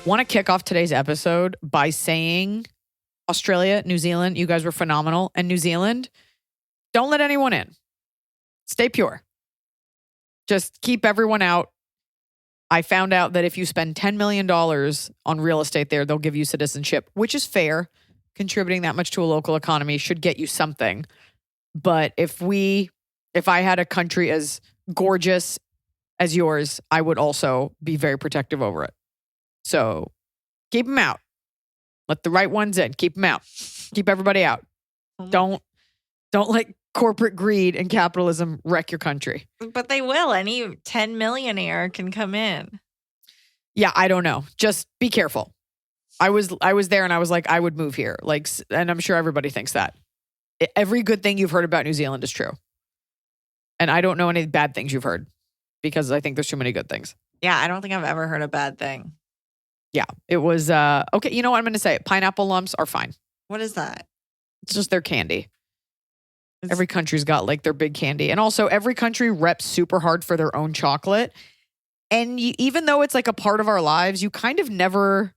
Want to kick off today's episode by saying Australia, New Zealand, you guys were phenomenal. And New Zealand, don't let anyone in. Stay pure. Just keep everyone out. I found out that if you spend $10 million on real estate there, they'll give you citizenship, which is fair. Contributing that much to a local economy should get you something. But if I had a country as gorgeous as yours, I would also be very protective over it. So keep them out. Let the right ones in. Keep them out. Keep everybody out. Don't let corporate greed and capitalism wreck your country. But they will. Any 10 millionaire can come in. Yeah, I don't know. Just be careful. I was there and I was like, I would move here. And I'm sure everybody thinks that. Every good thing you've heard about New Zealand is true. And I don't know any bad things you've heard because I think there's too many good things. Yeah, I don't think I've ever heard a bad thing. Yeah, it was, okay, you know what I'm going to say? Pineapple lumps are fine. What is that? It's just their candy. Every country's got like their big candy. And also every country reps super hard for their own chocolate. And even though it's like a part of our lives, you kind of never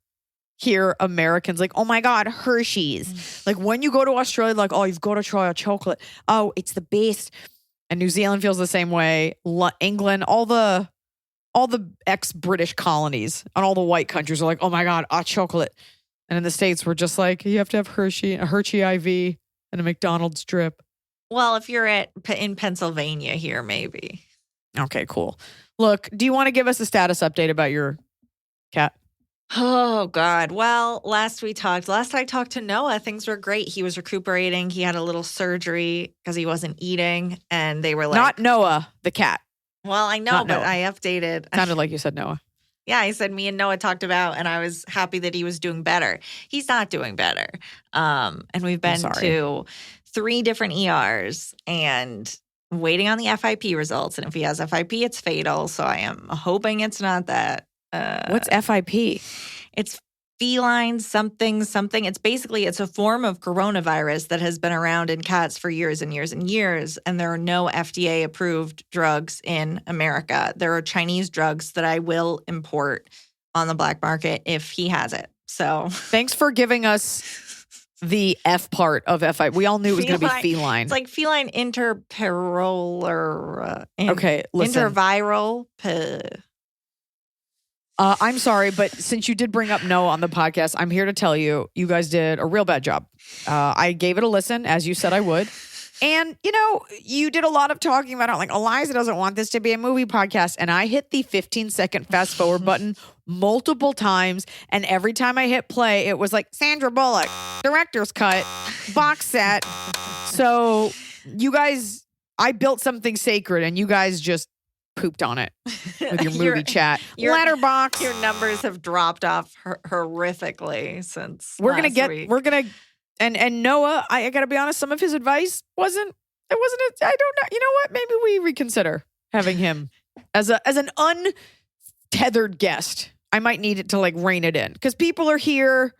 hear Americans like, oh my God, Hershey's. Like when you go to Australia, like, oh, you've got to try our chocolate. Oh, it's the best. And New Zealand feels the same way. England, all the ex-British colonies and all the white countries are like, oh my God, our chocolate. And in the States, we're just like, you have to have a Hershey IV and a McDonald's drip. Well, if you're in Pennsylvania here, maybe. Okay, cool. Look, do you want to give us a status update about your cat? Oh, God. Well, last I talked to Noah, things were great. He was recuperating. He had a little surgery because he wasn't eating. And they were like... Not Noah, the cat. Well, I know, but I updated. Sounded like you said Noah. Yeah, I said me and Noah talked about, and I was happy that he was doing better. He's not doing better. And we've been to 3 different ERs and waiting on the FIP results. And if he has FIP, it's fatal. So I am hoping it's not that. What's FIP? It's feline something. It's a form of coronavirus that has been around in cats for years and years and years. And there are no FDA-approved drugs in America. There are Chinese drugs that I will import on the black market if he has it. So thanks for giving us the F part of FIP. We all knew it was going to be feline. It's like feline interperolar. Okay, listen. Interviral. I'm sorry, but since you did bring up Noah on the podcast, I'm here to tell you, you guys did a real bad job. I gave it a listen, as you said I would. And, you did a lot of talking about it. Like, Iliza doesn't want this to be a movie podcast. And I hit the 15-second fast forward button multiple times. And every time I hit play, it was like, Sandra Bullock, director's cut, box set. So you guys, I built something sacred and you guys just pooped on it with your movie chat. Letterbox. Your numbers have dropped off horrifically since last week. And Noah, I got to be honest, some of his advice I don't know. You know what? Maybe we reconsider having him as an untethered guest. I might need it to like rein it in because people are here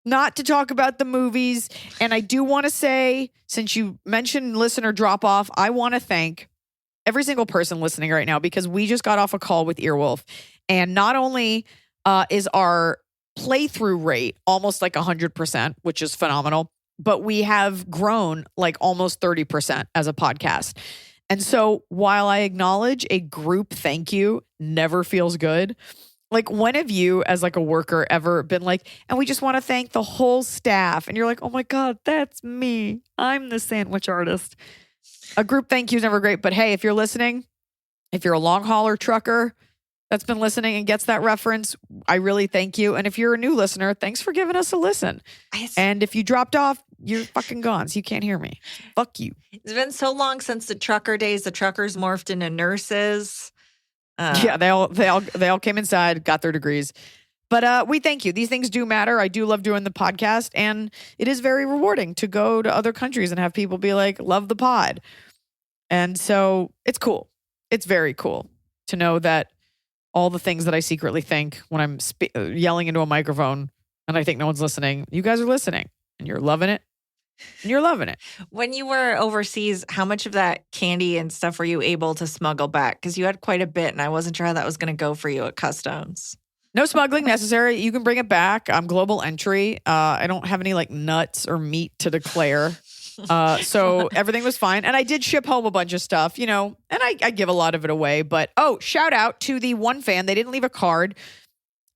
not to talk about the movies. And I do want to say, since you mentioned listener drop off, I want to thank every single person listening right now because we just got off a call with Earwolf. And not only is our playthrough rate almost like 100%, which is phenomenal, but we have grown like almost 30% as a podcast. And so while I acknowledge a group thank you never feels good, like when have you as like a worker ever been like, and we just want to thank the whole staff. And you're like, oh my God, that's me. I'm the sandwich artist. A group thank you is never great. But hey, if you're listening, if you're a long hauler trucker that's been listening and gets that reference, I really thank you. And if you're a new listener, thanks for giving us a listen. And if you dropped off, you're fucking gone, so you can't hear me. Fuck you. It's been so long since the trucker days. The truckers morphed into nurses. Yeah, they all came inside, got their degrees. But we thank you. These things do matter. I do love doing the podcast, and it is very rewarding to go to other countries and have people be like, love the pod. And so it's cool. It's very cool to know that all the things that I secretly think when I'm yelling into a microphone and I think no one's listening, you guys are listening and you're loving it. And you're loving it. When you were overseas, how much of that candy and stuff were you able to smuggle back? Because you had quite a bit, and I wasn't sure how that was going to go for you at customs. No smuggling necessary. You can bring it back. I'm global entry. I don't have any like nuts or meat to declare. So everything was fine. And I did ship home a bunch of stuff, and I give a lot of it away. But shout out to the one fan. They didn't leave a card.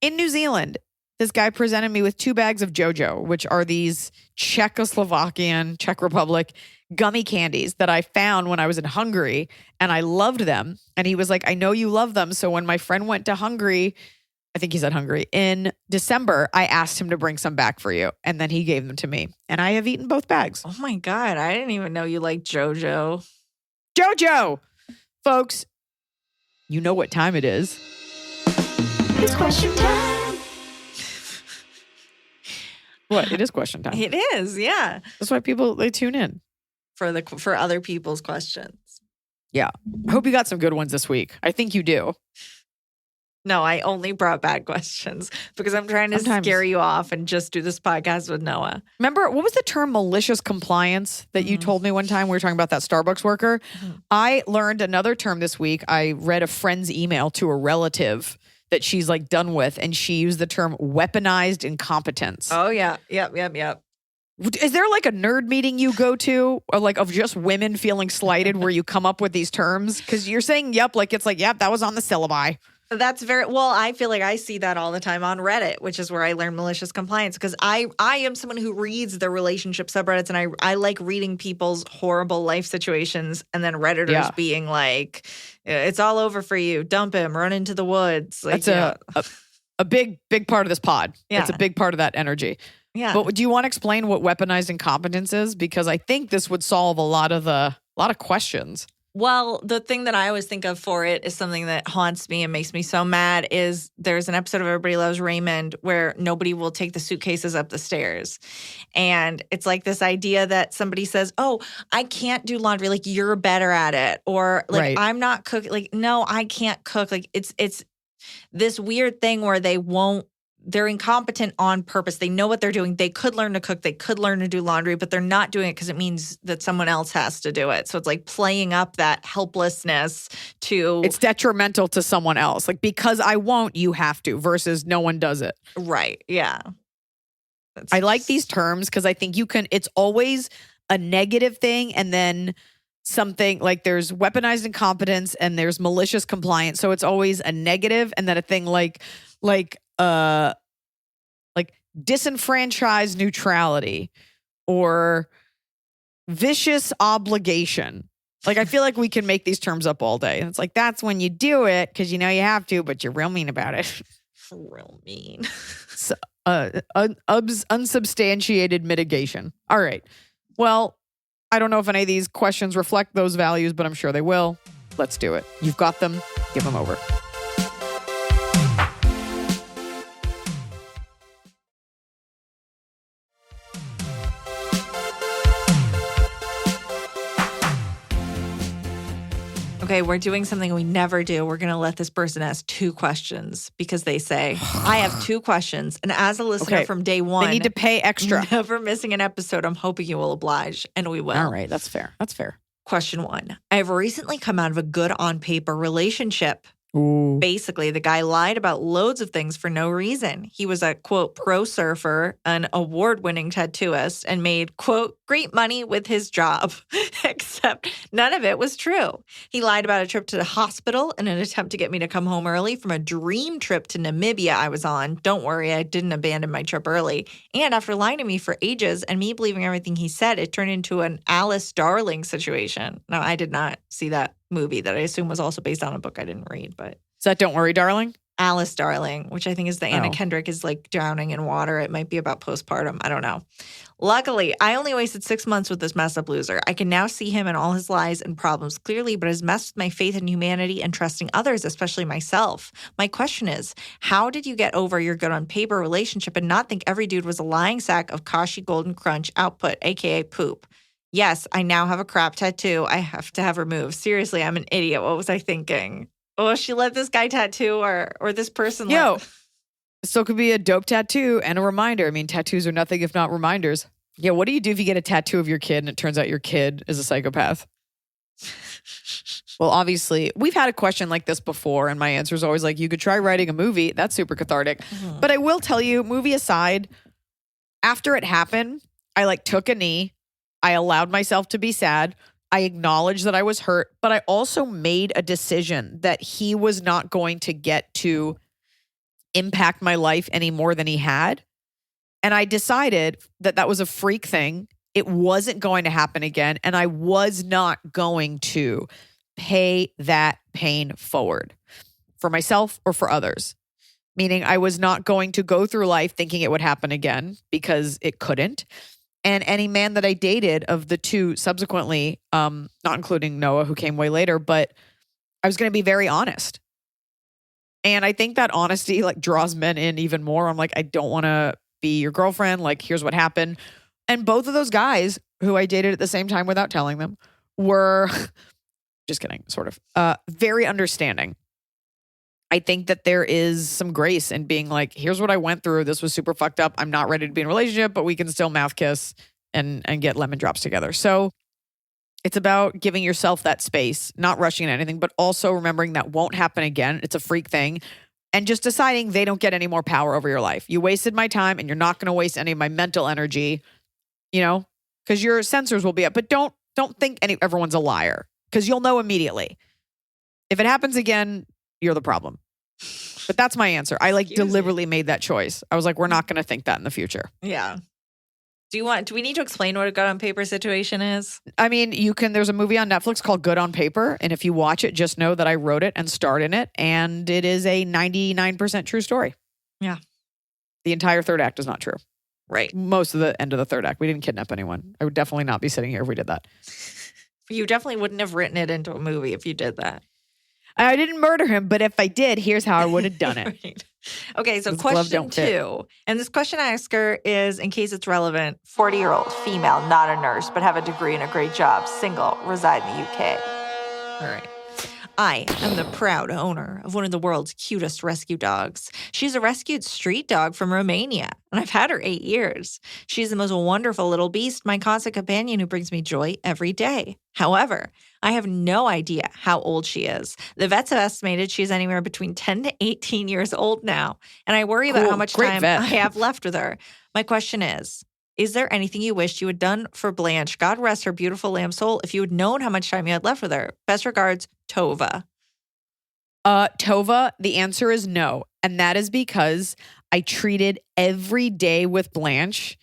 In New Zealand, this guy presented me with 2 bags of JoJo, which are these Czech Republic gummy candies that I found when I was in Hungary. And I loved them. And he was like, I know you love them. So when my friend went to Hungary, I think he said Hungary, in December, I asked him to bring some back for you. And then he gave them to me. And I have eaten both bags. Oh my God. I didn't even know you liked JoJo. JoJo! Folks, you know what time it is. It's question time. What? It is question time. It is, yeah. That's why they tune in. For other people's questions. Yeah. I hope you got some good ones this week. I think you do. No, I only brought bad questions because I'm trying to scare you off and just do this podcast with Noah. Remember, what was the term malicious compliance that you told me one time? We were talking about that Starbucks worker. I learned another term this week. I read a friend's email to a relative that she's like done with, and she used the term weaponized incompetence. Oh, yeah. Yep. Is there like a nerd meeting you go to, or like of just women feeling slighted where you come up with these terms? Because you're saying, yep, like it's like, yep, that was on the syllabi. That's well, I feel like I see that all the time on Reddit, which is where I learn malicious compliance because I am someone who reads the relationship subreddits and I like reading people's horrible life situations and then Redditors being like, it's all over for you. Dump him, run into the woods. Like, that's a big part of this pod. Yeah. It's a big part of that energy. Yeah. But do you want to explain what weaponized incompetence is? Because I think this would solve a lot of questions. Well, the thing that I always think of for it is something that haunts me and makes me so mad is there's an episode of Everybody Loves Raymond where nobody will take the suitcases up the stairs. And it's like this idea that somebody says, oh, I can't do laundry. Like, you're better at it. Or like, I'm not cooking. Like, no, I can't cook. Like, it's this weird thing where they're incompetent on purpose. They know what they're doing. They could learn to cook. They could learn to do laundry, but they're not doing it because it means that someone else has to do it. So it's like playing up that helplessness to... It's detrimental to someone else. Like, because I won't, you have to, versus no one does it. Right. Yeah. I like these terms because I think it's always a negative thing and then something like there's weaponized incompetence and there's malicious compliance. So it's always a negative and then a thing like disenfranchised neutrality or vicious obligation. Like, I feel like we can make these terms up all day. And it's like, that's when you do it because you know you have to, but you're real mean about it. Real mean. So, unsubstantiated mitigation. All right. Well, I don't know if any of these questions reflect those values, but I'm sure they will. Let's do it. You've got them. Give them over. Okay, we're doing something we never do. We're going to let this person ask 2 questions because they say, I have 2 questions. And as a listener from day one, they need to pay extra. Never missing an episode. I'm hoping you will oblige, and we will. All right, that's fair. That's fair. Question 1. I have recently come out of a good on paper relationship. Ooh. Basically, the guy lied about loads of things for no reason. He was a, quote, pro surfer, an award-winning tattooist, and made, quote, great money with his job. Except none of it was true. He lied about a trip to the hospital in an attempt to get me to come home early from a dream trip to Namibia I was on. Don't worry, I didn't abandon my trip early. And after lying to me for ages and me believing everything he said, it turned into an Alice Darling situation. Now, I did not see that movie that I assume was also based on a book I didn't read, but... Is that Don't Worry, Darling? Alice Darling, which I think is the Anna Kendrick is like drowning in water. It might be about postpartum. I don't know. Luckily, I only wasted 6 months with this messed up loser. I can now see him and all his lies and problems clearly, but has messed with my faith in humanity and trusting others, especially myself. My question is, how did you get over your good on paper relationship and not think every dude was a lying sack of Kashi Golden Crunch output, aka poop? Yes, I now have a crap tattoo I have to have removed. Seriously, I'm an idiot. What was I thinking? Oh, she let this guy tattoo or this person. It still could be a dope tattoo and a reminder. I mean, tattoos are nothing if not reminders. Yeah, what do you do if you get a tattoo of your kid and it turns out your kid is a psychopath? Well, obviously, we've had a question like this before, and my answer is always like, you could try writing a movie. That's super cathartic. But I will tell you, movie aside, after it happened, I like took a knee. I allowed myself to be sad. I acknowledged that I was hurt, but I also made a decision that he was not going to get to impact my life any more than he had. And I decided that that was a freak thing. It wasn't going to happen again. And I was not going to pay that pain forward for myself or for others. Meaning I was not going to go through life thinking it would happen again because it couldn't. And any man that I dated of the two subsequently, not including Noah, who came way later, but I was going to be very honest. And I think that honesty like draws men in even more. I'm like, I don't want to be your girlfriend. Like, here's what happened. And both of those guys who I dated at the same time without telling them were, just kidding, sort of, very understanding. I think that there is some grace in being like, here's what I went through. This was super fucked up. I'm not ready to be in a relationship, but we can still mouth kiss and get lemon drops together. So it's about giving yourself that space, not rushing at anything, but also remembering that won't happen again. It's a freak thing. And just deciding they don't get any more power over your life. You wasted my time and you're not going to waste any of my mental energy, you know, because your sensors will be up. But don't think everyone's a liar because you'll know immediately. If it happens again, you're the problem. But that's my answer. I like deliberately made that choice. I was like, we're not going to think that in the future. Yeah. Do we need to explain what a good on paper situation is? I mean, there's a movie on Netflix called Good on Paper. And if you watch it, just know that I wrote it and starred in it. And it is a 99% true story. Yeah. The entire third act is not true. Right. Most of the end of the third act. We didn't kidnap anyone. I would definitely not be sitting here if we did that. You definitely wouldn't have written it into a movie if you did that. I didn't murder him, but if I did, here's how I would have done it. Right. Okay, so This glove question don't fit. 2. And this question asker is, in case it's relevant, 40-year-old, female, not a nurse, but have a degree and a great job, single, reside in the UK. All right. I am the proud owner of one of the world's cutest rescue dogs. She's a rescued street dog from Romania, and I've had her 8 years. She's the most wonderful little beast, my constant companion who brings me joy every day. However, I have no idea how old she is. The vets have estimated she's anywhere between 10 to 18 years old now, and I worry about Cool. how much Great time vet. I have left with her. My question is there anything you wished you had done for Blanche? God rest her beautiful lamb soul if you had known how much time you had left with her. Best regards, Tova. Tova, the answer is no. And that is because I treated every day with Blanche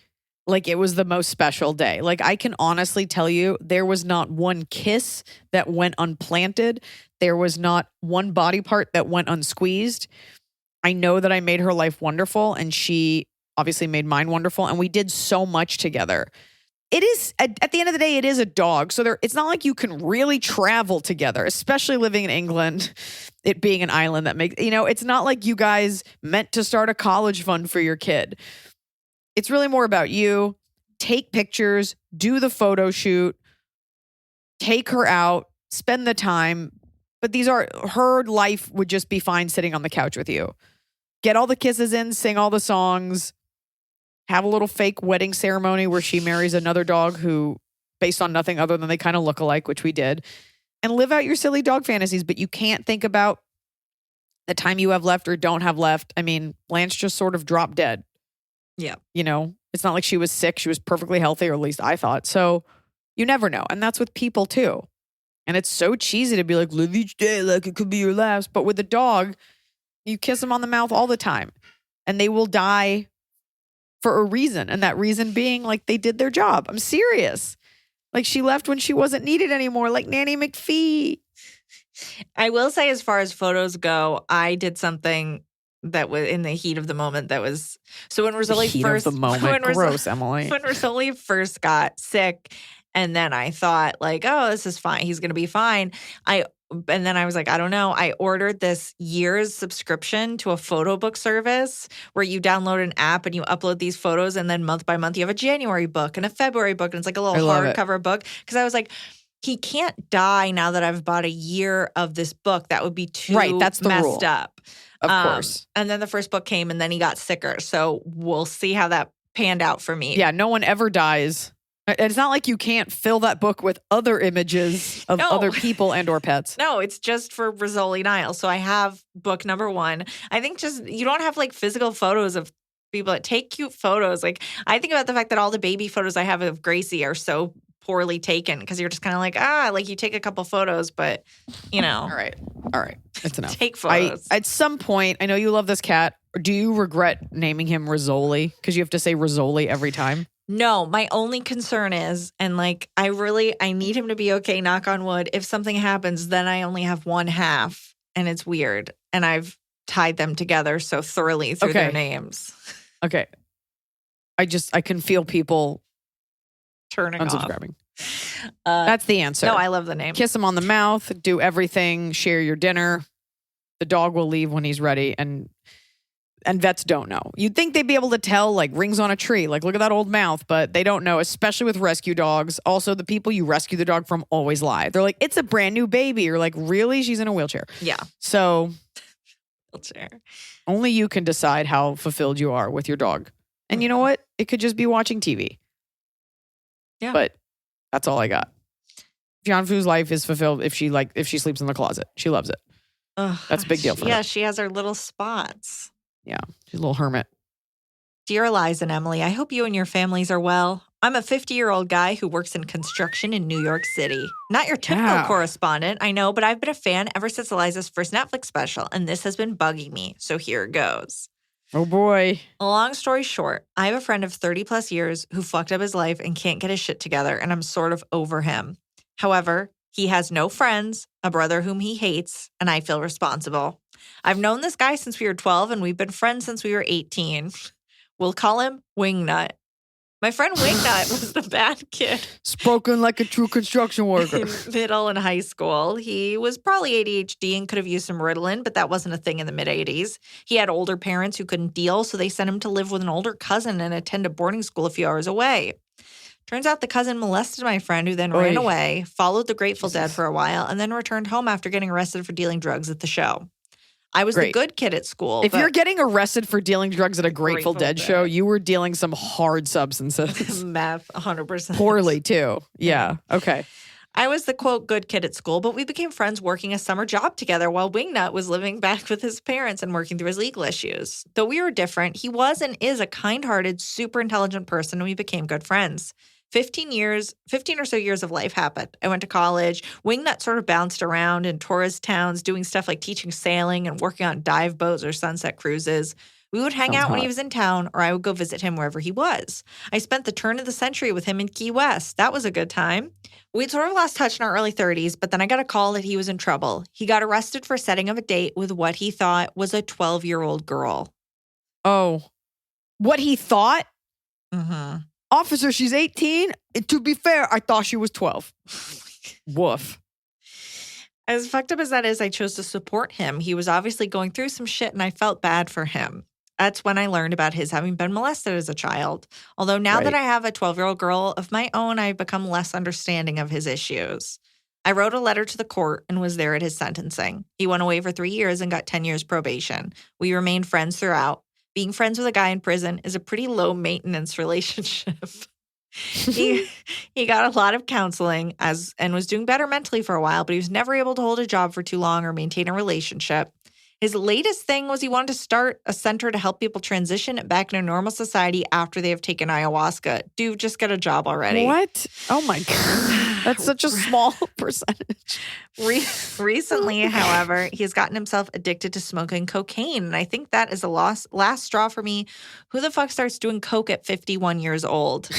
like it was the most special day. Like, I can honestly tell you, there was not one kiss that went unplanted. There was not one body part that went unsqueezed. I know that I made her life wonderful, and she obviously made mine wonderful. And we did so much together. It is, at the end of the day, it is a dog. So it's not like you can really travel together, especially living in England, it being an island that makes, it's not like you guys meant to start a college fund for your kid. It's really more about you. Take pictures, do the photo shoot, take her out, spend the time. But her life would just be fine sitting on the couch with you. Get all the kisses in, sing all the songs. Have a little fake wedding ceremony where she marries another dog who, based on nothing other than they kind of look alike, which we did, and live out your silly dog fantasies. But you can't think about the time you have left or don't have left. I mean, Blanche just sort of dropped dead. Yeah. It's not like she was sick. She was perfectly healthy, or at least I thought. So you never know. And that's with people too. And it's so cheesy to be like, live each day like it could be your last. But with a dog, you kiss them on the mouth all the time. And they will die for a reason. And that reason being like they did their job. I'm serious. Like, she left when she wasn't needed anymore, like Nanny McPhee. I will say, as far as photos go, I did something that was in the heat of the moment. That was so when Rosalie Heat first of the moment. Gross, Emily. When Rosalie first got sick, and then I thought like, oh, this is fine. He's going to be fine. And then I was like, I don't know. I ordered this year's subscription to a photo book service where you download an app and you upload these photos, and then month by month you have a January book and a February book, and it's like a little hardcover book. Because I was like, he can't die now that I've bought a year of this book. That would be too that's the messed rule. up. Of course. And then the first book came, and then he got sicker. So we'll see how that panned out for me. Yeah, no one ever dies It's not like you can't fill that book with other images of No. other people and or pets. No, it's just for Rizzoli Niles. So I have book number 1. I think just you don't have like physical photos of people that take cute photos. Like I think about the fact that all the baby photos I have of Gracie are so poorly taken because you're just kind of like you take a couple photos, but All right. It's enough. take photos. At some point, I know you love this cat. Do you regret naming him Rizzoli? Because you have to say Rizzoli every time. No, my only concern is, and like I need him to be okay, knock on wood. If something happens, then I only have one half and it's weird. And I've tied them together so thoroughly through their names. Okay. I can feel people Turning unsubscribing. off. That's the answer. No, I love the name. Kiss him on the mouth, do everything, share your dinner. The dog will leave when he's ready, and vets don't know. You'd think they'd be able to tell, like rings on a tree, like look at that old mouth, but they don't know, especially with rescue dogs. Also, the people you rescue the dog from always lie. They're like, it's a brand new baby. You're like, really? She's in a wheelchair. Yeah. So Wheelchair. only you can decide how fulfilled you are with your dog. And you know what? It could just be watching TV. Yeah. But that's all I got. John Fu's life is fulfilled if she sleeps in the closet. She loves it. Ugh, That's a big deal for her. Yeah, she has her little spots. Yeah. She's a little hermit. Dear Iliza and Emily, I hope you and your families are well. I'm a 50-year-old guy who works in construction in New York City. Not your typical Yeah. correspondent, I know, but I've been a fan ever since Eliza's first Netflix special, and this has been bugging me, so here it goes. Oh boy. Long story short, I have a friend of 30 plus years who fucked up his life and can't get his shit together, and I'm sort of over him. However, he has no friends, a brother whom he hates, and I feel responsible. I've known this guy since we were 12, and we've been friends since we were 18. We'll call him Wingnut. My friend Wingnut was the bad kid. Spoken like a true construction worker. In middle and high school. He was probably ADHD and could have used some Ritalin, but that wasn't a thing in the mid-'80s. He had older parents who couldn't deal, so they sent him to live with an older cousin and attend a boarding school a few hours away. Turns out the cousin molested my friend, who then ran away, followed the Grateful Dead for a while, and then returned home after getting arrested for dealing drugs at the show. I was the good kid at school. If you're getting arrested for dealing drugs at a Grateful Dead show, you were dealing some hard substances. Meth, 100%. Poorly, too. Yeah. Okay. I was the, quote, good kid at school, but we became friends working a summer job together while Wingnut was living back with his parents and working through his legal issues. Though we were different, he was and is a kind-hearted, super intelligent person, and we became good friends. 15 or so years of life happened. I went to college. Wingnut sort of bounced around in tourist towns, doing stuff like teaching sailing and working on dive boats or sunset cruises. We would hang out when he was in town, or I would go visit him wherever he was. I spent the turn of the century with him in Key West. That was a good time. We'd sort of lost touch in our early 30s, but then I got a call that he was in trouble. He got arrested for setting up a date with what he thought was a 12-year-old girl. Oh. What he thought? Mm-hmm. Officer, she's 18. And to be fair, I thought she was 12. Woof. As fucked up as that is, I chose to support him. He was obviously going through some shit, and I felt bad for him. That's when I learned about his having been molested as a child. Although now that I have a 12-year-old girl of my own, I've become less understanding of his issues. I wrote a letter to the court and was there at his sentencing. He went away for 3 years and got 10 years probation. We remained friends throughout. Being friends with a guy in prison is a pretty low-maintenance relationship. He got a lot of counseling and was doing better mentally for a while, but he was never able to hold a job for too long or maintain a relationship. His latest thing was he wanted to start a center to help people transition back into normal society after they have taken ayahuasca. Dude, just get a job already. What? Oh my God. That's such a small percentage. Recently, however, he has gotten himself addicted to smoking cocaine. And I think that is the last straw for me. Who the fuck starts doing coke at 51 years old?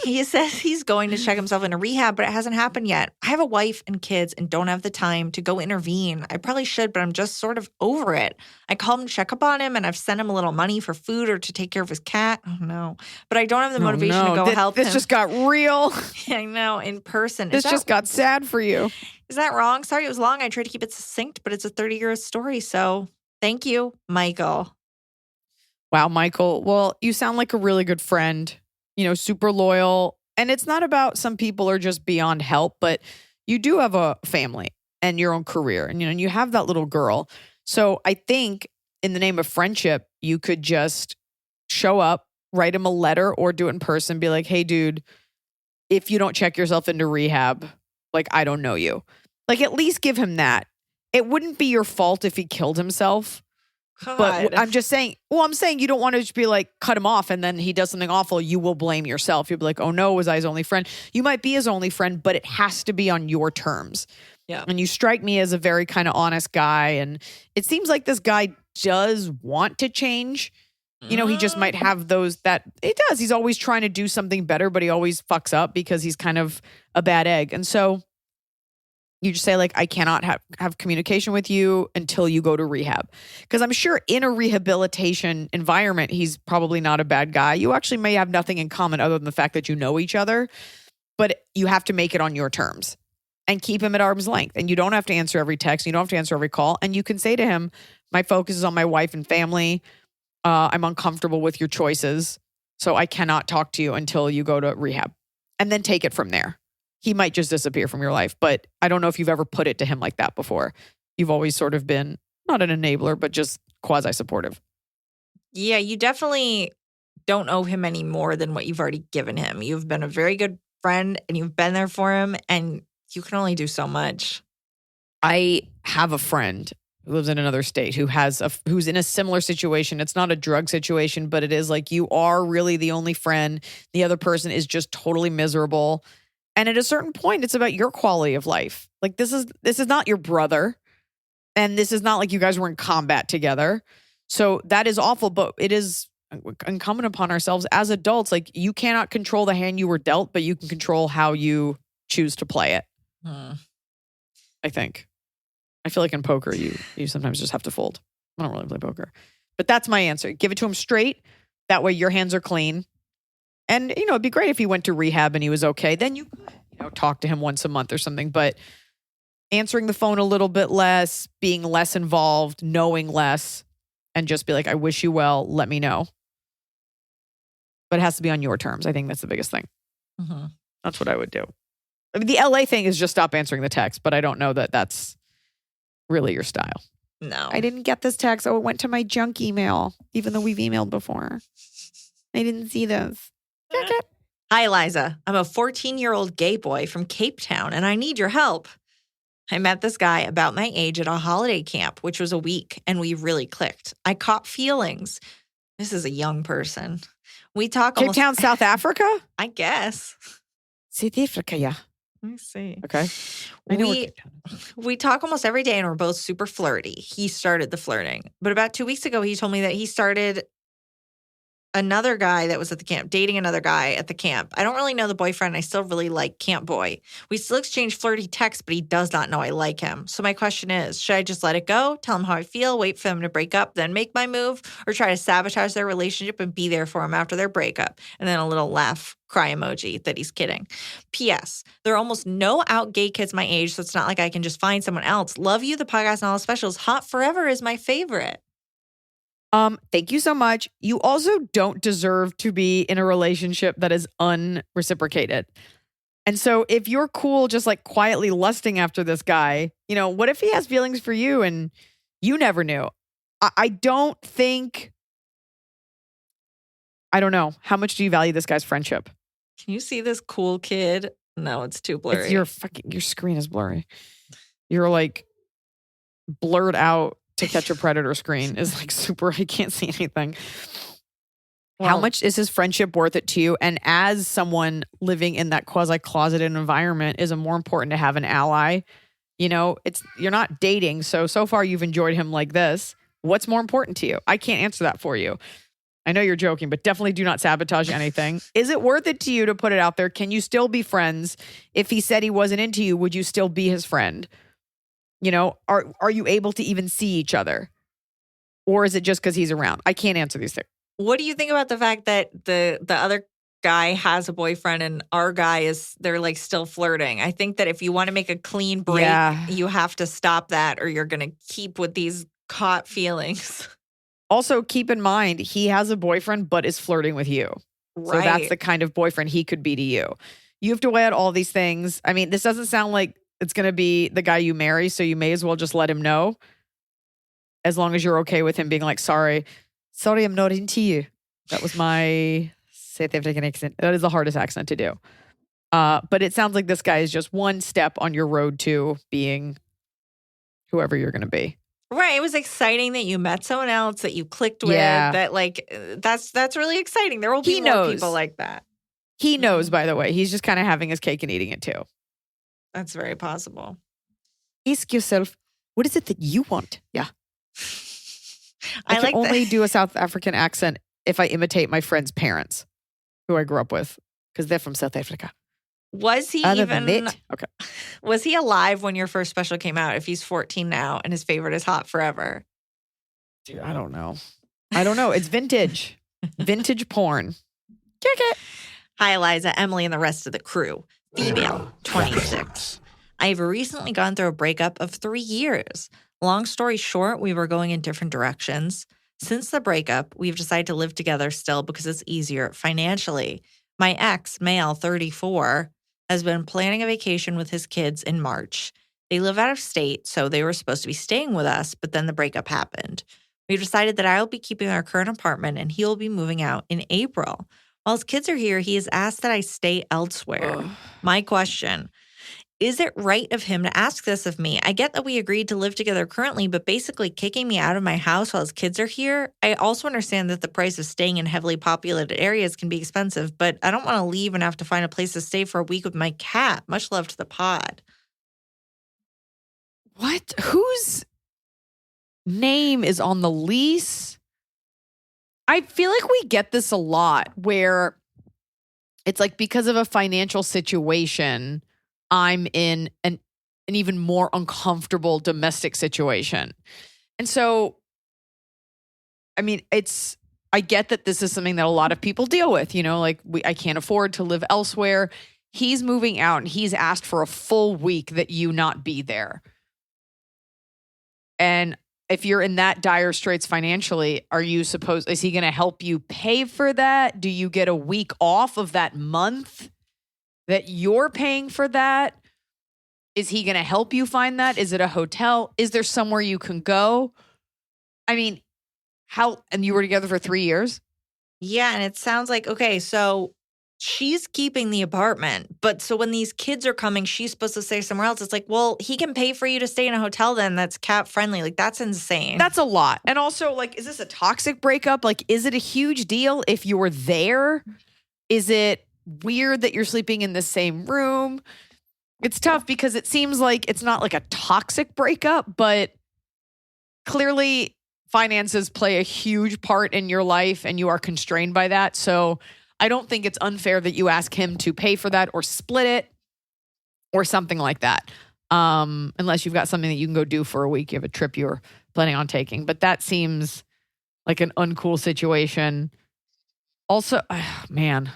He says he's going to check himself into rehab, but it hasn't happened yet. I have a wife and kids and don't have the time to go intervene. I probably should, but I'm just sort of over it. I called him to check up on him, and I've sent him a little money for food or to take care of his cat. Oh, no. But I don't have the motivation to go help him. This just got real. I know, in person. This just got sad for you. Is that wrong? Sorry, it was long. I tried to keep it succinct, but it's a 30-year story, so thank you, Michael. Wow, Michael. Well, you sound like a really good friend. You know, super loyal. And it's not about some people are just beyond help, but you do have a family and your own career. And, you know, you have that little girl. So I think in the name of friendship, you could just show up, write him a letter or do it in person, be like, hey, dude, if you don't check yourself into rehab, like, I don't know you. Like, at least give him that. It wouldn't be your fault if he killed himself. But I'm just saying, I'm saying you don't want to just be like, cut him off and then he does something awful. You will blame yourself. You'll be like, oh no, was I his only friend? You might be his only friend, but it has to be on your terms. Yeah. And you strike me as a very kind of honest guy. And it seems like this guy does want to change. You know, he just might have those that it does. He's always trying to do something better, but he always fucks up because he's kind of a bad egg. And so you just say, like, I cannot have communication with you until you go to rehab. Because I'm sure in a rehabilitation environment, he's probably not a bad guy. You actually may have nothing in common other than the fact that you know each other, but you have to make it on your terms and keep him at arm's length. And you don't have to answer every text. You don't have to answer every call. And you can say to him, my focus is on my wife and family. I'm uncomfortable with your choices, so I cannot talk to you until you go to rehab. And then take it from there. He might just disappear from your life, but I don't know if you've ever put it to him like that before. You've always sort of been not an enabler, but just quasi-supportive. Yeah, you definitely don't owe him any more than what you've already given him. You've been a very good friend and you've been there for him, and you can only do so much. I have a friend who lives in another state who's in a similar situation. It's not a drug situation, but it is like you are really the only friend. The other person is just totally miserable. And at a certain point, it's about your quality of life. Like this is not your brother. And this is not like you guys were in combat together. So that is awful, but it is incumbent upon ourselves as adults. Like you cannot control the hand you were dealt, but you can control how you choose to play it. I think. I feel like in poker, you sometimes just have to fold. I don't really play poker. But that's my answer. Give it to him straight. That way your hands are clean. And, it'd be great if he went to rehab and he was okay. Then you talk to him once a month or something. But answering the phone a little bit less, being less involved, knowing less, and just be like, I wish you well. Let me know. But it has to be on your terms. I think that's the biggest thing. Mm-hmm. That's what I would do. I mean, the LA thing is just stop answering the text. But I don't know that that's really your style. No. I didn't get this text. Oh, it went to my junk email, even though we've emailed before. I didn't see this. Hi, Iliza. I'm a 14-year-old gay boy from Cape Town, and I need your help. I met this guy about my age at a holiday camp, which was a week, and we really clicked. I caught feelings. This is a young person. We talk Cape Town, South Africa? I guess. South Africa, yeah. Let me see. Okay. I know where Cape Town is. We talk almost every day, and we're both super flirty. He started the flirting. But about 2 weeks ago, he told me that he started another guy that was at the camp, dating another guy at the camp. I don't really know the boyfriend. I still really like Camp Boy. We still exchange flirty texts, but he does not know I like him. So my question is, should I just let it go, tell him how I feel, wait for him to break up, then make my move, or try to sabotage their relationship and be there for him after their breakup? And then a little laugh, cry emoji that he's kidding. P.S. There are almost no out gay kids my age, so it's not like I can just find someone else. Love you, the podcast and all the specials. Hot Forever is my favorite. Thank you so much. You also don't deserve to be in a relationship that is unreciprocated. And so if you're cool just like quietly lusting after this guy, what if he has feelings for you and you never knew? I don't know. How much do you value this guy's friendship? Can you see this cool kid? No, it's too blurry. Your screen is blurry. You're like blurred out. To Catch a Predator screen is like super, I can't see anything. Well, how much is his friendship worth it to you? And as someone living in that quasi-closeted environment, is it more important to have an ally? You're not dating. So far you've enjoyed him like this. What's more important to you? I can't answer that for you. I know you're joking, but definitely do not sabotage anything. Is it worth it to you to put it out there? Can you still be friends? If he said he wasn't into you, would you still be his friend? Are you able to even see each other? Or is it just because he's around? I can't answer these things. What do you think about the fact that the other guy has a boyfriend and our guy they're like still flirting? I think that if you want to make a clean break, you have to stop that or you're going to keep with these caught feelings. Also, keep in mind, he has a boyfriend but is flirting with you. Right. So that's the kind of boyfriend he could be to you. You have to weigh out all these things. I mean, this doesn't sound like it's going to be the guy you marry, so you may as well just let him know. As long as you're okay with him being like, sorry, I'm not into you. That was my South African accent. That is the hardest accent to do. But it sounds like this guy is just one step on your road to being whoever you're going to be. Right. It was exciting that you met someone else that you clicked with. Yeah. That that's really exciting. There will be He more knows. people like that. He knows, by the way. He's just kind of having his cake and eating it too. That's very possible. Ask yourself, what is it that you want? Yeah. I I can like only that. do a South African accent if I imitate my friend's parents, who I grew up with, because they're from South Africa. Was he Other than even that, okay. was he alive when your first special came out? If he's 14 now and his favorite is Hot Forever. Dude, I don't know. It's vintage. Vintage porn. Kick it. Hi, Iliza, Emily, and the rest of the crew. Female, 26. I have recently gone through a breakup of 3 years. Long story short, we were going in different directions. Since the breakup, we've decided to live together still because it's easier financially. My ex, male, 34, has been planning a vacation with his kids in March. They live out of state, so they were supposed to be staying with us, but then the breakup happened. We've decided that I will be keeping our current apartment and he will be moving out in April. While his kids are here, he has asked that I stay elsewhere. Ugh. My question, is it right of him to ask this of me? I get that we agreed to live together currently, but basically kicking me out of my house while his kids are here. I also understand that the price of staying in heavily populated areas can be expensive, but I don't want to leave and have to find a place to stay for a week with my cat. Much love to the pod. What? Whose name is on the lease? I feel like we get this a lot where it's like because of a financial situation, I'm in an even more uncomfortable domestic situation. And so, I mean, I get that this is something that a lot of people deal with, like I can't afford to live elsewhere. He's moving out and he's asked for a full week that you not be there. And if you're in that dire straits financially, is he going to help you pay for that? Do you get a week off of that month that you're paying for that? Is he going to help you find that? Is it a hotel? Is there somewhere you can go? I mean, and you were together for 3 years? Yeah, and it sounds like, okay, so she's keeping the apartment, but so when these kids are coming, she's supposed to stay somewhere else. It's like, well, he can pay for you to stay in a hotel then that's cat friendly. Like, that's insane. That's a lot. And also, like, is this a toxic breakup? Like, is it a huge deal if you're there? Is it weird that you're sleeping in the same room? It's tough because it seems like it's not like a toxic breakup, but clearly finances play a huge part in your life and you are constrained by that. So I don't think it's unfair that you ask him to pay for that or split it or something like that. Unless you've got something that you can go do for a week. You have a trip you're planning on taking. But that seems like an uncool situation. Also, man,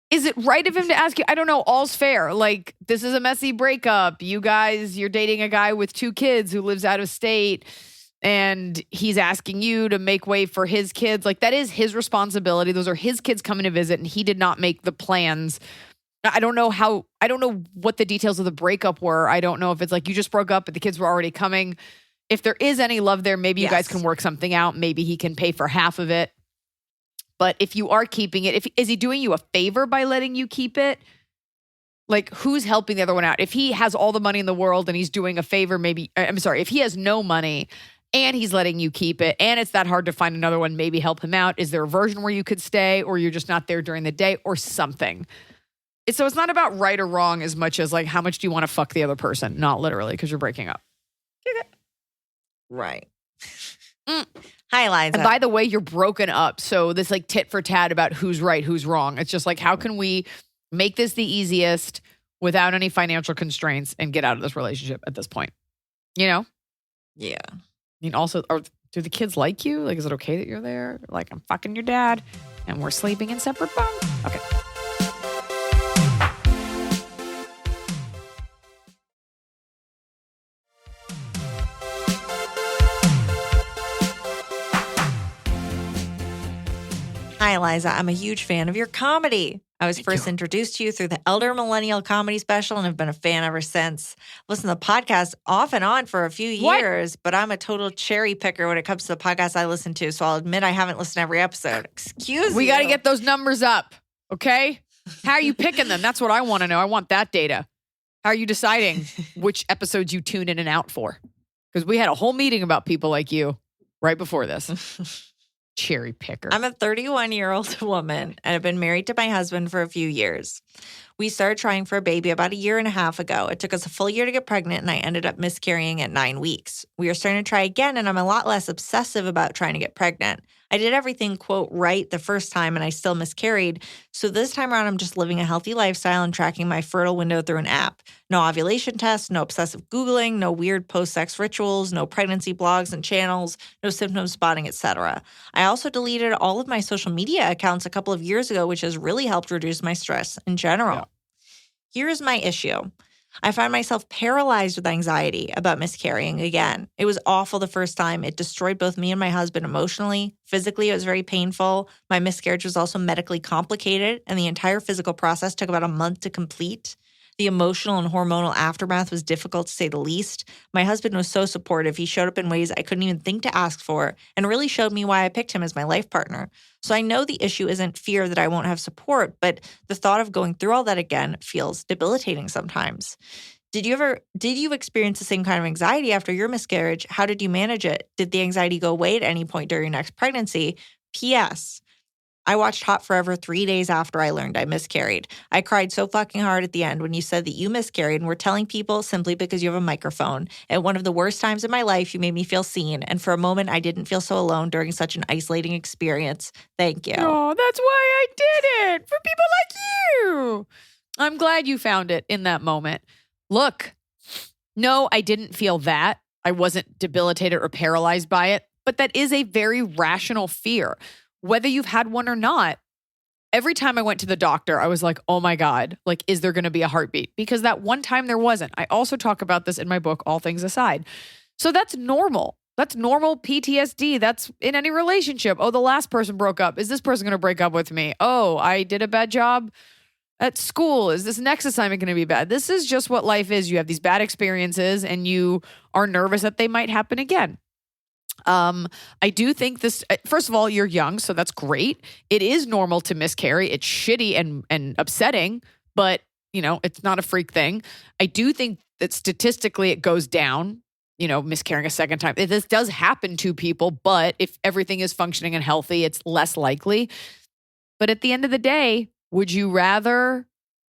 is it right of him to ask you? I don't know. All's fair. Like, this is a messy breakup. You're dating a guy with 2 kids who lives out of state. And he's asking you to make way for his kids. Like, that is his responsibility. Those are his kids coming to visit, and he did not make the plans. I don't know what the details of the breakup were. I don't know if it's like you just broke up, but the kids were already coming. If there is any love there, maybe you guys can work something out. Maybe he can pay for half of it. But if you are keeping it, is he doing you a favor by letting you keep it? Like, who's helping the other one out? If he has all the money in the world and he's doing a favor, if he has no money and he's letting you keep it, and it's that hard to find another one, maybe help him out. Is there a version where you could stay, or you're just not there during the day, or something? So it's not about right or wrong as much as like, how much do you want to fuck the other person? Not literally, because you're breaking up. Right. Hi, Iliza. And by the way, you're broken up. So this like tit for tat about who's right, who's wrong. It's just like, how can we make this the easiest without any financial constraints and get out of this relationship at this point? Yeah. I mean, also, do the kids like you? Like, is it okay that you're there? Like, I'm fucking your dad and we're sleeping in separate bunks? Okay. Hi, Iliza. I'm a huge fan of your comedy. I was first introduced to you through the Elder Millennial Comedy Special and have been a fan ever since. Listen to the podcast off and on for a few years, but I'm a total cherry picker when it comes to the podcasts I listen to, so I'll admit I haven't listened to every episode. Excuse me. We got to get those numbers up, okay? How are you picking them? That's what I want to know. I want that data. How are you deciding which episodes you tune in and out for? Because we had a whole meeting about people like you right before this. Cherry picker. I'm a 31-year-old woman and I've been married to my husband for a few years. We started trying for a baby about 1.5 years ago. It took us a full year to get pregnant and I ended up miscarrying at 9 weeks. We are starting to try again and I'm a lot less obsessive about trying to get pregnant. I did everything, quote, right the first time and I still miscarried. So this time around, I'm just living a healthy lifestyle and tracking my fertile window through an app. No ovulation tests, no obsessive Googling, no weird post-sex rituals, no pregnancy blogs and channels, no symptom spotting, etc. I also deleted all of my social media accounts a couple of years ago, which has really helped reduce my stress in general. Yeah. Here's my issue. I find myself paralyzed with anxiety about miscarrying again. It was awful the first time. It destroyed both me and my husband emotionally. Physically, it was very painful. My miscarriage was also medically complicated, and the entire physical process took about a month to complete. The emotional and hormonal aftermath was difficult to say the least. My husband was so supportive. He showed up in ways I couldn't even think to ask for and really showed me why I picked him as my life partner. So I know the issue isn't fear that I won't have support, but the thought of going through all that again feels debilitating sometimes. Did you experience the same kind of anxiety after your miscarriage? How did you manage it? Did the anxiety go away at any point during your next pregnancy? P.S. I watched Hot Forever 3 days after I learned I miscarried. I cried so fucking hard at the end when you said that you miscarried and were telling people simply because you have a microphone. At one of the worst times in my life, you made me feel seen. And for a moment, I didn't feel so alone during such an isolating experience. Thank you. Oh, that's why I did it. For people like you. I'm glad you found it in that moment. Look, no, I didn't feel that. I wasn't debilitated or paralyzed by it. But that is a very rational fear. Whether you've had one or not, every time I went to the doctor, I was like, oh my God, like, is there going to be a heartbeat? Because that one time there wasn't. I also talk about this in my book, All Things Aside. So that's normal. That's normal PTSD. That's in any relationship. Oh, the last person broke up. Is this person going to break up with me? Oh, I did a bad job at school. Is this next assignment going to be bad? This is just what life is. You have these bad experiences and you are nervous that they might happen again. I do think this, first of all, you're young, so that's great. It is normal to miscarry. It's shitty and upsetting, but it's not a freak thing. I do think that statistically it goes down, miscarrying a second time. This does happen to people, but if everything is functioning and healthy, it's less likely. But at the end of the day, would you rather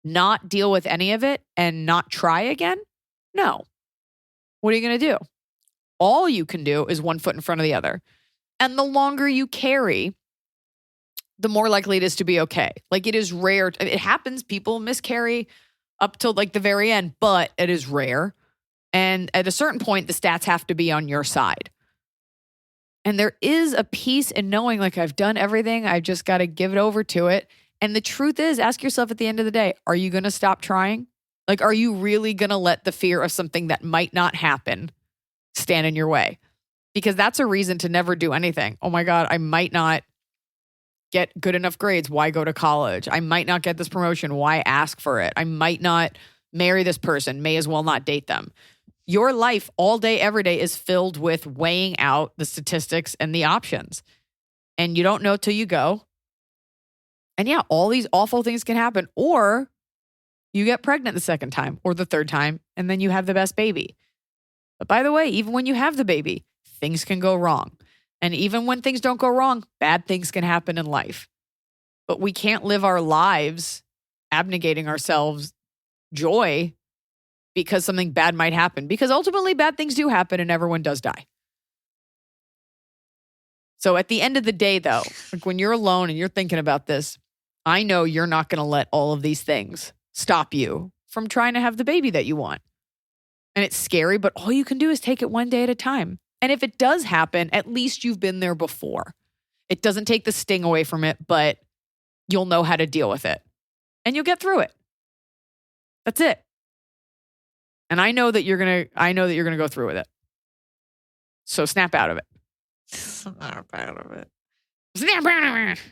not deal with any of it and not try again? No. What are you going to do? All you can do is one foot in front of the other. And the longer you carry, the more likely it is to be okay. Like, it is rare. It happens. People miscarry up till like the very end, but it is rare. And at a certain point, the stats have to be on your side. And there is a peace in knowing, like, I've done everything. I've just got to give it over to it. And the truth is, ask yourself at the end of the day, are you going to stop trying? Like, are you really going to let the fear of something that might not happen stand in your way? Because that's a reason to never do anything. Oh my God, I might not get good enough grades. Why go to college? I might not get this promotion. Why ask for it? I might not marry this person. May as well not date them. Your life all day, every day is filled with weighing out the statistics and the options. And you don't know till you go. And yeah, all these awful things can happen. Or you get pregnant the second time or the third time, and then you have the best baby. But by the way, even when you have the baby, things can go wrong. And even when things don't go wrong, bad things can happen in life. But we can't live our lives abnegating ourselves joy because something bad might happen. Because ultimately, bad things do happen and everyone does die. So at the end of the day, though, like when you're alone and you're thinking about this, I know you're not going to let all of these things stop you from trying to have the baby that you want. And it's scary, but all you can do is take it one day at a time. And if it does happen, at least you've been there before. It doesn't take the sting away from it, but you'll know how to deal with it. And you'll get through it. That's it. And I know that you're going to go through with it. So snap out of it. Snap out of it. Snap out of it.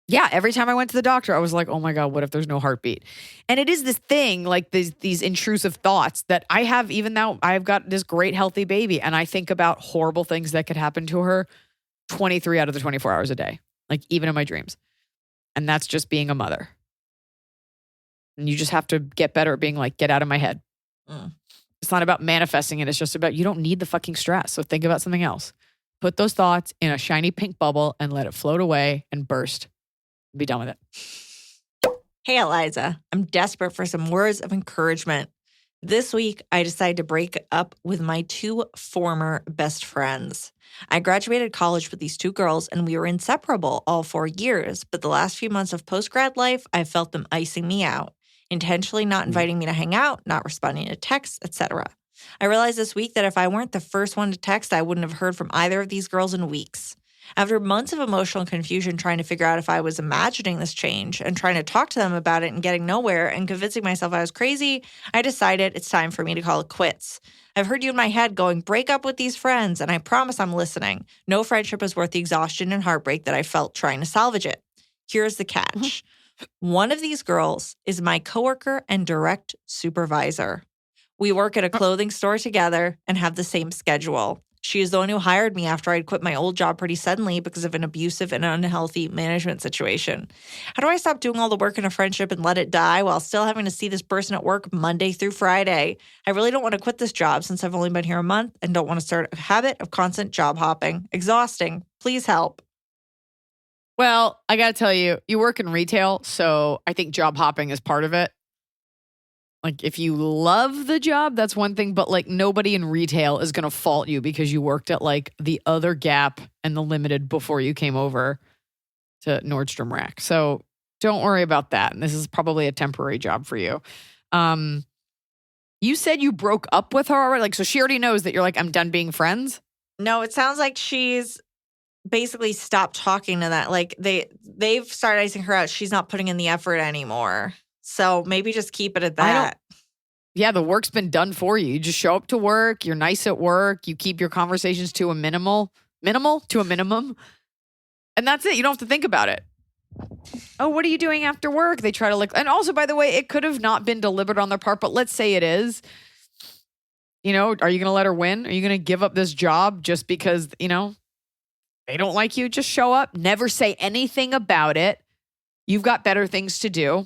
Yeah, every time I went to the doctor, I was like, oh my God, what if there's no heartbeat? And it is this thing, like these intrusive thoughts that I have, even though I've got this great healthy baby, and I think about horrible things that could happen to her 23 out of the 24 hours a day, like even in my dreams. And that's just being a mother. And you just have to get better at being like, get out of my head. Mm. It's not about manifesting it. It's just about you don't need the fucking stress. So think about something else. Put those thoughts in a shiny pink bubble and let it float away and burst. Be done with it. Hey, Iliza. I'm desperate for some words of encouragement. This week, I decided to break up with my 2 former best friends. I graduated college with these 2 girls, and we were inseparable all 4 years. But the last few months of post-grad life, I felt them icing me out, intentionally not inviting me to hang out, not responding to texts, etc. I realized this week that if I weren't the first one to text, I wouldn't have heard from either of these girls in weeks. After months of emotional confusion trying to figure out if I was imagining this change and trying to talk to them about it and getting nowhere and convincing myself I was crazy, I decided it's time for me to call it quits. I've heard you in my head going, break up with these friends, and I promise I'm listening. No friendship is worth the exhaustion and heartbreak that I felt trying to salvage it. Here's the catch. One of these girls is my coworker and direct supervisor. We work at a clothing store together and have the same schedule. She is the one who hired me after I'd quit my old job pretty suddenly because of an abusive and unhealthy management situation. How do I stop doing all the work in a friendship and let it die while still having to see this person at work Monday through Friday? I really don't want to quit this job since I've only been here a month and don't want to start a habit of constant job hopping. Exhausting. Please help. Well, I got to tell you, you work in retail, so I think job hopping is part of it. Like, if you love the job, that's one thing, but like nobody in retail is going to fault you because you worked at like the other Gap and the Limited before you came over to Nordstrom Rack. So don't worry about that. And this is probably a temporary job for you. You said you broke up with her already? Like, so she already knows that you're like, I'm done being friends? No, it sounds like she's basically stopped talking to that. Like they've started icing her out. She's not putting in the effort anymore. So maybe just keep it at that. Yeah, the work's been done for you. You just show up to work. You're nice at work. You keep your conversations to a minimum. And that's it. You don't have to think about it. Oh, what are you doing after work? They try to like, and also, by the way, it could have not been deliberate on their part, but let's say it is. You know, are you going to let her win? Are you going to give up this job just because, you know, they don't like you? Just show up. Never say anything about it. You've got better things to do.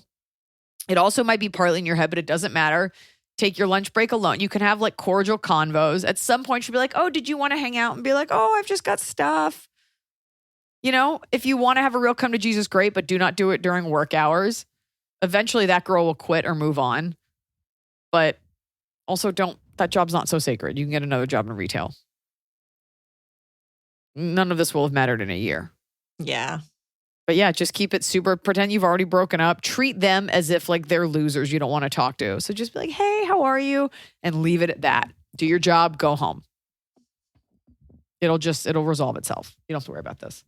It also might be partly in your head, but it doesn't matter. Take your lunch break alone. You can have like cordial convos. At some point, she'll be like, oh, did you want to hang out? And be like, oh, I've just got stuff. You know, if you want to have a real come to Jesus, great, but do not do it during work hours. Eventually, that girl will quit or move on. But also that job's not so sacred. You can get another job in retail. None of this will have mattered in a year. Yeah. But yeah, just keep it super, pretend you've already broken up. Treat them as if like they're losers you don't want to talk to. So just be like, hey, how are you? And leave it at that. Do your job, go home. It'll resolve itself. You don't have to worry about this.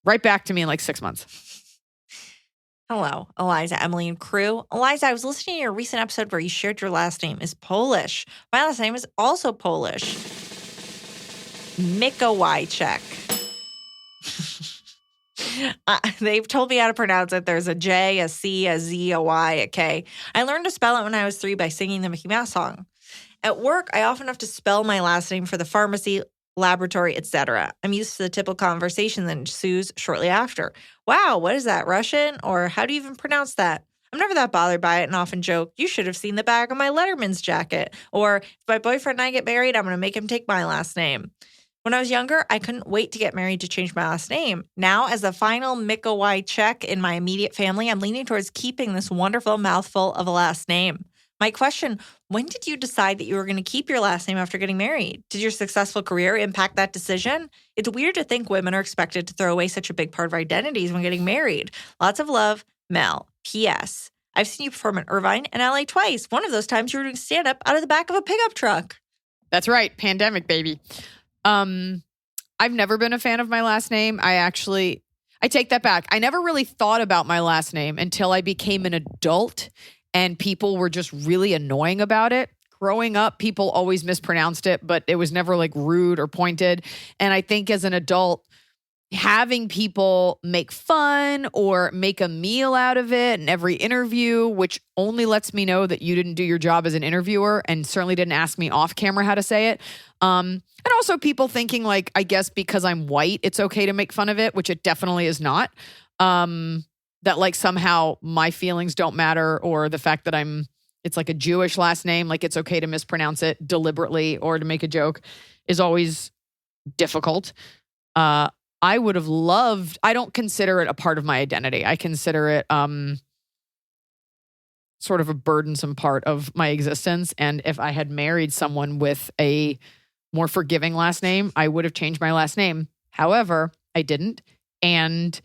Right back to me in like 6 months. Hello, Iliza, Emily, and crew. Iliza, I was listening to your recent episode where you shared your last name is Polish. My last name is also Polish. Mikołajczyk. They've told me how to pronounce it. There's a J, a C, a Z, a Y, a K. I learned to spell it when I was 3 by singing the Mickey Mouse song. At work, I often have to spell my last name for the pharmacy, laboratory, etc. I'm used to the typical conversation that ensues shortly after. Wow, what is that, Russian? Or how do you even pronounce that? I'm never that bothered by it and often joke, you should have seen the back of my Letterman's jacket. Or if my boyfriend and I get married, I'm going to make him take my last name. When I was younger, I couldn't wait to get married to change my last name. Now, as a final Mikołajczyk in my immediate family, I'm leaning towards keeping this wonderful mouthful of a last name. My question, when did you decide that you were going to keep your last name after getting married? Did your successful career impact that decision? It's weird to think women are expected to throw away such a big part of our identities when getting married. Lots of love, Mel. P.S. I've seen you perform in Irvine and LA twice. One of those times you were doing stand-up out of the back of a pickup truck. That's right. Pandemic, baby. I've never been a fan of my last name. I take that back. I never really thought about my last name until I became an adult and people were just really annoying about it. Growing up, people always mispronounced it, but it was never like rude or pointed. And I think as an adult, having people make fun or make a meal out of it in every interview, which only lets me know that you didn't do your job as an interviewer and certainly didn't ask me off camera how to say it. And also people thinking like, I guess because I'm white, it's okay to make fun of it, which it definitely is not. that like somehow my feelings don't matter, or the fact that it's like a Jewish last name, like it's okay to mispronounce it deliberately or to make a joke, is always difficult. I would have loved, I don't consider it a part of my identity. I consider it sort of a burdensome part of my existence. And if I had married someone with a more forgiving last name, I would have changed my last name. However, I didn't. And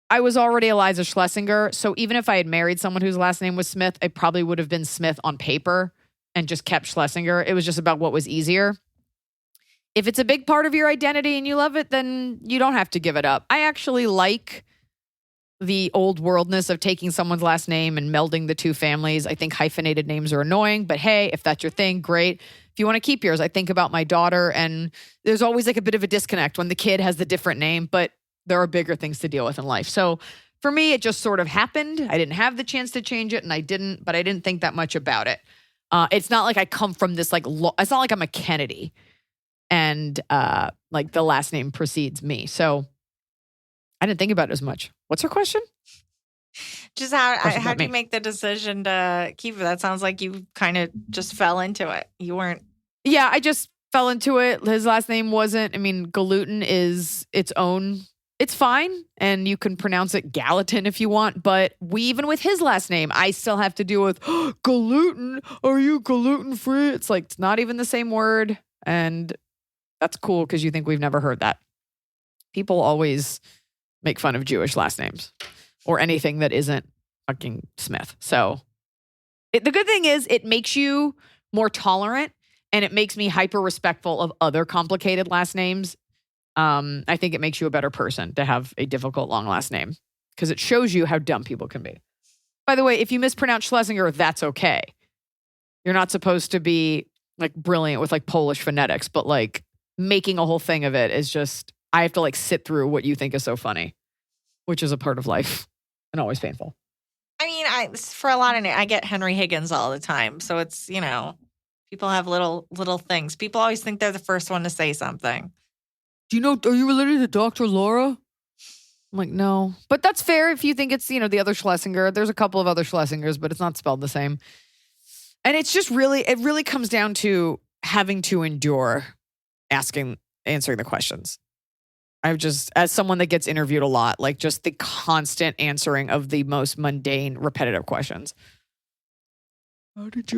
I was already Iliza Schlesinger. So even if I had married someone whose last name was Smith, I probably would have been Smith on paper and just kept Schlesinger. It was just about what was easier. If it's a big part of your identity and you love it, then you don't have to give it up. I actually like the old worldness of taking someone's last name and melding the two families. I think hyphenated names are annoying, but hey, if that's your thing, great. If you want to keep yours, I think about my daughter, and there's always like a bit of a disconnect when the kid has the different name, but there are bigger things to deal with in life. So for me, it just sort of happened. I didn't have the chance to change it, and I didn't think that much about it. It's not like I come from this like, it's not like I'm a Kennedy and like the last name precedes me. So I didn't think about it as much. What's her question? Just how do you make the decision to keep it? That sounds like you kind of just fell into it. You weren't. Yeah, I just fell into it. His last name wasn't, I mean, Galutin is its own. It's fine. And you can pronounce it Gallatin if you want. But even with his last name, I still have to deal with Galutin. Are you gluten free? It's like, it's not even the same word. And that's cool because you think we've never heard that. People always make fun of Jewish last names or anything that isn't fucking Smith. So the good thing is it makes you more tolerant, and it makes me hyper respectful of other complicated last names. I think it makes you a better person to have a difficult long last name because it shows you how dumb people can be. By the way, if you mispronounce Schlesinger, that's okay. You're not supposed to be like brilliant with like Polish phonetics, but like making a whole thing of it is just, I have to like sit through what you think is so funny, which is a part of life and always painful. I mean, for a lot of I get Henry Higgins all the time. So it's, people have little things. People always think they're the first one to say something. Do you know, are you related to Dr. Laura? I'm like, no. But that's fair if you think it's, the other Schlesinger. There's a couple of other Schlesingers, but it's not spelled the same. And it's just it really comes down to having to endure answering the questions. I've just, as someone that gets interviewed a lot, like just the constant answering of the most mundane, repetitive questions. When did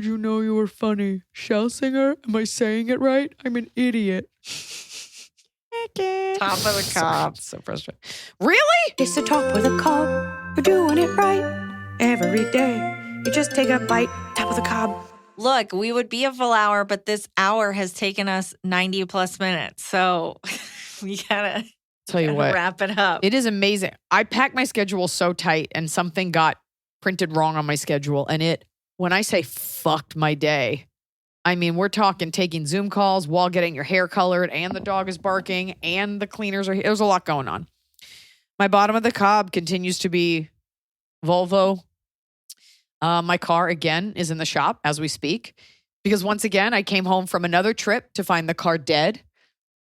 you know you were funny? Schlesinger? Am I saying it right? I'm an idiot. Top of the cob. So frustrating. Really? It's the top of the cob. We're doing it right every day. You just take a bite, top of the cob. Look, we would be a full hour, but this hour has taken us 90 plus minutes. So we gotta wrap it up. It is amazing. I packed my schedule so tight, and something got printed wrong on my schedule, and when I say fucked my day, I mean, we're talking taking Zoom calls while getting your hair colored, and the dog is barking, and the cleaners are here. There's a lot going on. My bottom of the cob continues to be Volvo. My car, again, is in the shop as we speak, because once again, I came home from another trip to find the car dead.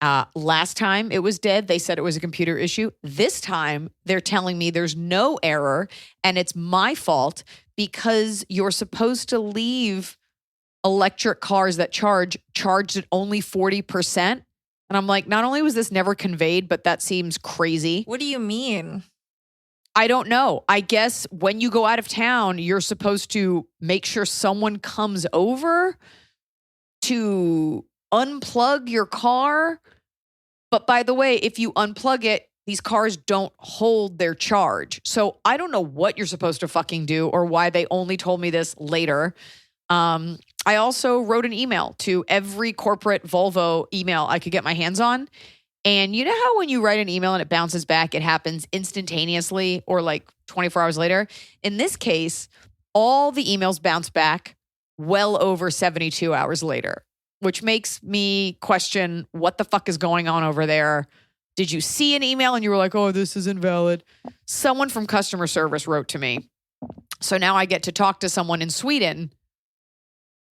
Last time it was dead, they said it was a computer issue. This time, they're telling me there's no error, and it's my fault because you're supposed to leave electric cars that charged at only 40%. And I'm like, not only was this never conveyed, but that seems crazy. What do you mean? I don't know. I guess when you go out of town, you're supposed to make sure someone comes over to unplug your car. But by the way, if you unplug it, these cars don't hold their charge. So I don't know what you're supposed to fucking do or why they only told me this later. I also wrote an email to every corporate Volvo email I could get my hands on. And you know how when you write an email and it bounces back, it happens instantaneously or like 24 hours later? In this case, all the emails bounce back well over 72 hours later, which makes me question what the fuck is going on over there. Did you see an email and you were like, oh, this is invalid? Someone from customer service wrote to me. So now I get to talk to someone in Sweden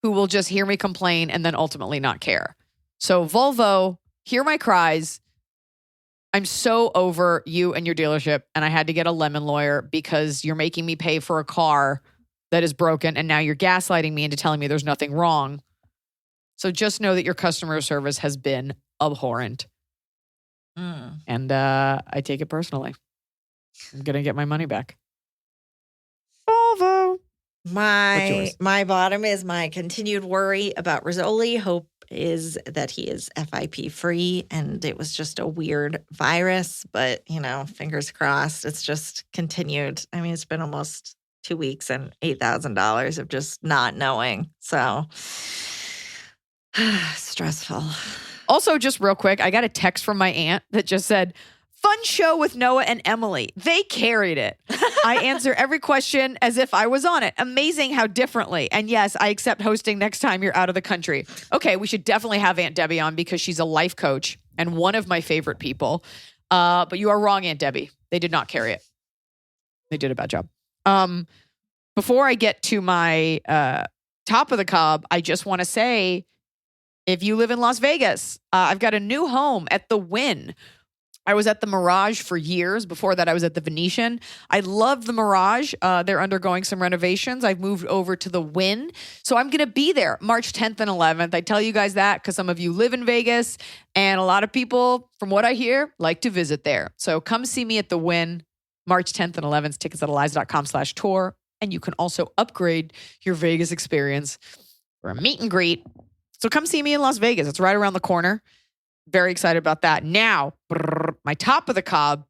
who will just hear me complain and then ultimately not care. So Volvo, hear my cries. I'm so over you and your dealership, and I had to get a lemon lawyer because you're making me pay for a car that is broken, and now you're gaslighting me into telling me there's nothing wrong. So just know that your customer service has been abhorrent. And I take it personally. I'm going to get my money back. Volvo. My bottom is my continued worry about Rizzoli. Hope is that he is FIP free and it was just a weird virus, but fingers crossed. It's just continued. I mean, it's been almost 2 weeks and $8,000 of just not knowing. So stressful. Also, just real quick, I got a text from my aunt that just said, "Fun show with Noah and Emily. They carried it. I answer every question as if I was on it. Amazing how differently. And yes, I accept hosting next time you're out of the country." Okay, we should definitely have Aunt Debbie on because she's a life coach and one of my favorite people. But you are wrong, Aunt Debbie. They did not carry it. They did a bad job. Before I get to my top of the cob, I just want to say, if you live in Las Vegas, I've got a new home at the Wynn. I was at the Mirage for years. Before that, I was at the Venetian. I love the Mirage. They're undergoing some renovations. I've moved over to the Wynn. So I'm going to be there March 10th and 11th. I tell you guys that because some of you live in Vegas and a lot of people, from what I hear, like to visit there. So come see me at the Wynn March 10th and 11th. Tickets at iliza.com/tour. And you can also upgrade your Vegas experience for a meet and greet. So come see me in Las Vegas. It's right around the corner. Very excited about that. Now, my top of the cob,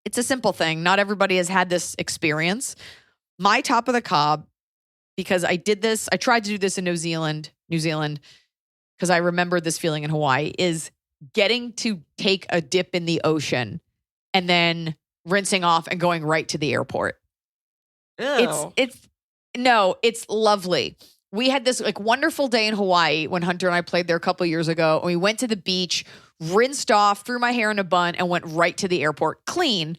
it's a simple thing. Not everybody has had this experience. My top of the cob, because I tried to do this in New Zealand, because I remembered this feeling in Hawaii, is getting to take a dip in the ocean and then rinsing off and going right to the airport. Ew. It's lovely. We had this wonderful day in Hawaii when Hunter and I played there a couple years ago. And we went to the beach, rinsed off, threw my hair in a bun, and went right to the airport clean.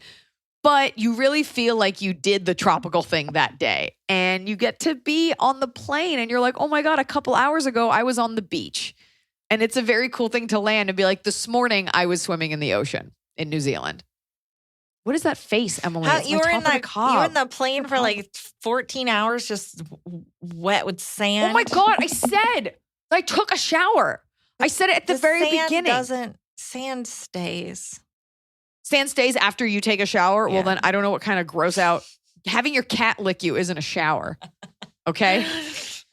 But you really feel like you did the tropical thing that day. And you get to be on the plane and you're like, oh my God, a couple hours ago, I was on the beach. And it's a very cool thing to land and be like, this morning I was swimming in the ocean in New Zealand. What is that face, Emily? You were in the plane for 14 hours just wet with sand. Oh my God, I took a shower. I said it at the very beginning. Sand stays. Sand stays after you take a shower? Yeah. Well, then I don't know what kind of gross out. Having your cat lick you isn't a shower. Okay?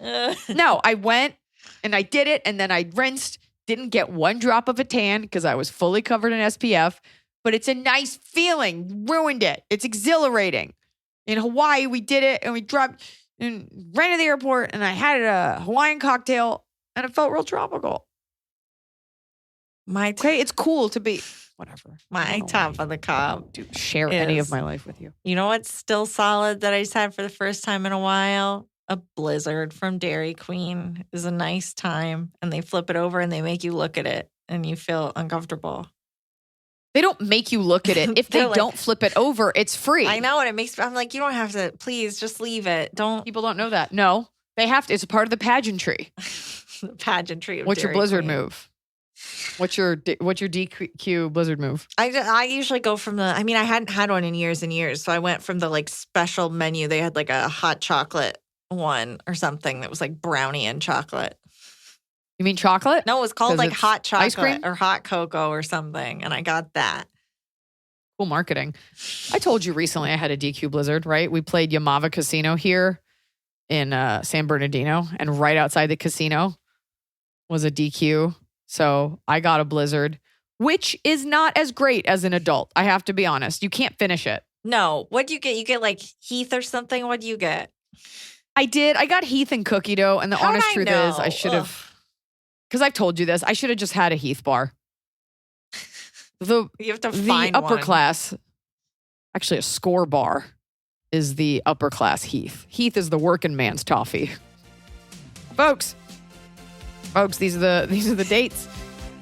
No, I went and I did it and then I rinsed. Didn't get one drop of a tan because I was fully covered in SPF. But it's a nice feeling. Ruined it. It's exhilarating. In Hawaii, we did it and we dropped and ran to the airport and I had a Hawaiian cocktail and it felt real tropical. It's cool to be whatever. My top of the cob. To share any of my life with you. You know what's still solid that I just had for the first time in a while? A Blizzard from Dairy Queen is a nice time. And they flip it over and they make you look at it and you feel uncomfortable. They don't make you look at it. If they don't flip it over, it's free. I know. And I'm like, you don't have to, please just leave it. People don't know that. No, they have to. It's a part of the pageantry. The pageantry of What's Dairy your Blizzard Queen. move? What's your DQ Blizzard move? I usually go from I hadn't had one in years and years. So I went from the special menu. They had a hot chocolate one or something that was brownie and chocolate. You mean chocolate? No, it was called hot chocolate ice cream? or hot cocoa or something. And I got that. Cool marketing. I told you recently I had a DQ Blizzard, right? We played Yamava Casino here in San Bernardino. And right outside the casino was a DQ. So I got a Blizzard, which is not as great as an adult. I have to be honest. You can't finish it. No. What do you get? You get Heath or something? What do you get? I did. I got Heath and cookie dough. And the honest truth is I should have... Because I've told you this, I should have just had a Heath bar. You have to find the upper one. class, actually a Score bar, is the upper class Heath. Heath is the working man's toffee. Folks, these are the dates.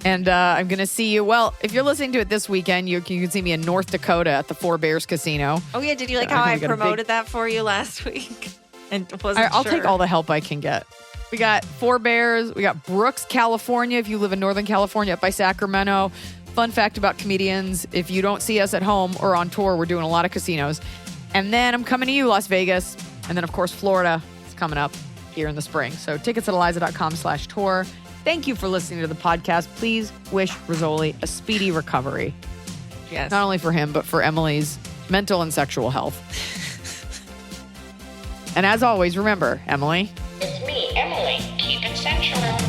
And I'm going to see you. Well, if you're listening to it this weekend, you can see me in North Dakota at the Four Bears Casino. Oh, yeah. Did you like how I promoted that for you last week? And I'll take all the help I can get. We got Four Bears. We got Brooks, California. If you live in Northern California, up by Sacramento. fun fact about comedians. If you don't see us at home or on tour, we're doing a lot of casinos. And then I'm coming to you, Las Vegas. And then, of course, Florida is coming up here in the spring. So tickets at Iliza.com/tour. Thank you for listening to the podcast. Please wish Rizzoli a speedy recovery. Yes. Not only for him, but for Emily's mental and sexual health. And as always, remember, Emily. It's me, Emily. Keep it sensual.